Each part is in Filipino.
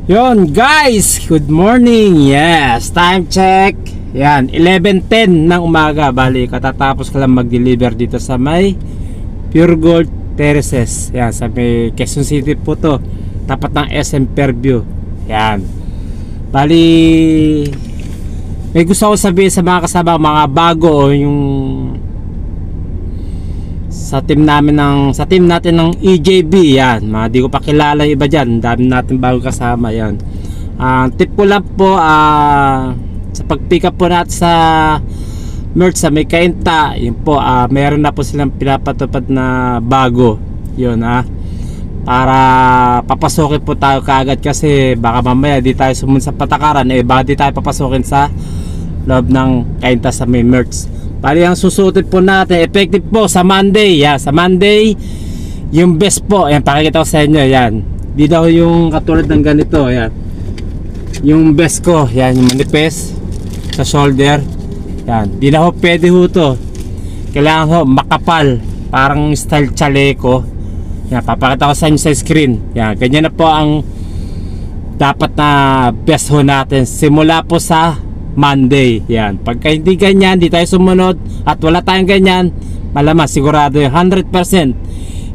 Yon guys, good morning. Yes, time check. Yan, 11:10 ng umaga. Bali, katatapos ka lang mag-deliver dito sa may Pure Gold Terraces. Yan, sa may Quezon City po to. Tapat ng SM Fairview. Yan. Bali, may gusto ko sabihin sa mga kasama, mga bago o yung sa team natin ng EJB. Yan, mga di ko pa kilala yung iba dyan, dami natin bago kasama. Yan, tip ko lang po, sa pag pick up po natin sa merch sa may Kainta, yun po, meron na po silang pinapatupad na bago. Yun, para papasokin po tayo kaagad, kasi baka mamaya di tayo sumunod sa patakaran, baka di tayo papasokin sa loob ng Kainta sa may merch. Bali, ang susutin po natin, effective po sa Monday. Yan, sa Monday, yung best po. Yan, pakikita ko sa inyo. Yan, di daw yung katulad ng ganito. Yan, yung best ko. Yan, yung manipes sa shoulder. Yan, di na ho pwede ho to. Kailangan ho makapal, parang style chaleco. Yan, papakita ko sa inyo sa screen. Yan, ganyan na po ang dapat na best ho natin simula po sa Monday. Yan, pagka hindi ganyan, di tayo sumunod at wala tayong ganyan, malamang sigurado yung 100%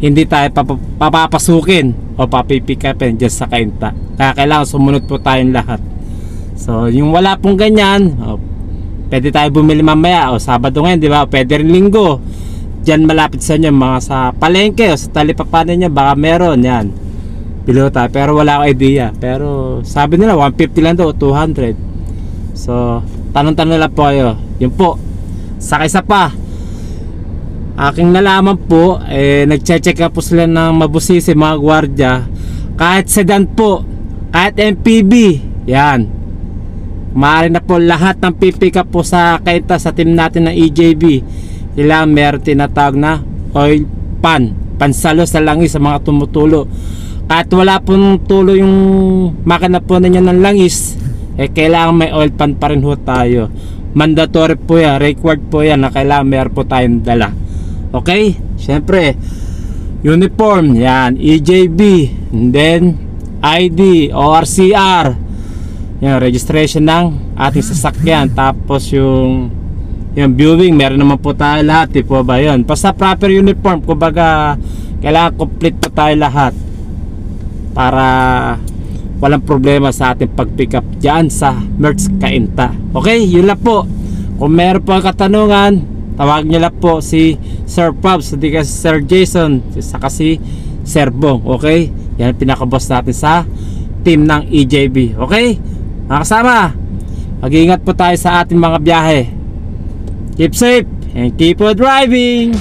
hindi tayo papapasukin o papipikapin dyan sa Kainta. Kaya kailangan sumunod po tayong lahat. So yung wala pong ganyan, pwede tayo bumili mamaya o Sabado ngayon, di ba? Pwede rin Linggo dyan malapit sa inyo, mga sa palengke o sa Talipapa niya, baka meron. Yan, bilo tayo, pero wala akong idea. Pero sabi nila 150 lang daw, 200. So, tanong-tanong lang po kayo. Yun po. Saka isa pa, aking nalaman po, nagche-check up po sila ng mabusisi, mga gwardiya. Kahit sedan po, kahit MPV, yan, maaari na po lahat ng pipick up po sa Kainta, sa team natin ng EJB. Kailangan meron tinatawag na oil pan, pansalo sa langis sa mga tumutulo. Kahit wala pong tulo yung makina po ninyo ng langis, kailangan may oil pan pa rin ho tayo. Mandatory po yan, required po yan na kailangan meron po tayong dala. Okay, syempre uniform, yan, EJB, and then ID, ORCR, yan, registration ng ating sasakyan. Tapos yung viewing, meron naman po tayo lahat, di po ba yun? Basta proper uniform, kumbaga kailangan complete po tayo lahat para walang problema sa ating pag-pick up dyan sa merch Kainta. Okay, yun lang po. Kung meron po ang katanungan, tawag nyo lang po si Sir Pabs, hindi kasi Sir Jason, saka si Sir Bong. Okay, yan ang pinakaboss natin sa team ng EJB. Okay, mga kasama, mag-iingat po tayo sa ating mga biyahe. Keep safe and keep on driving.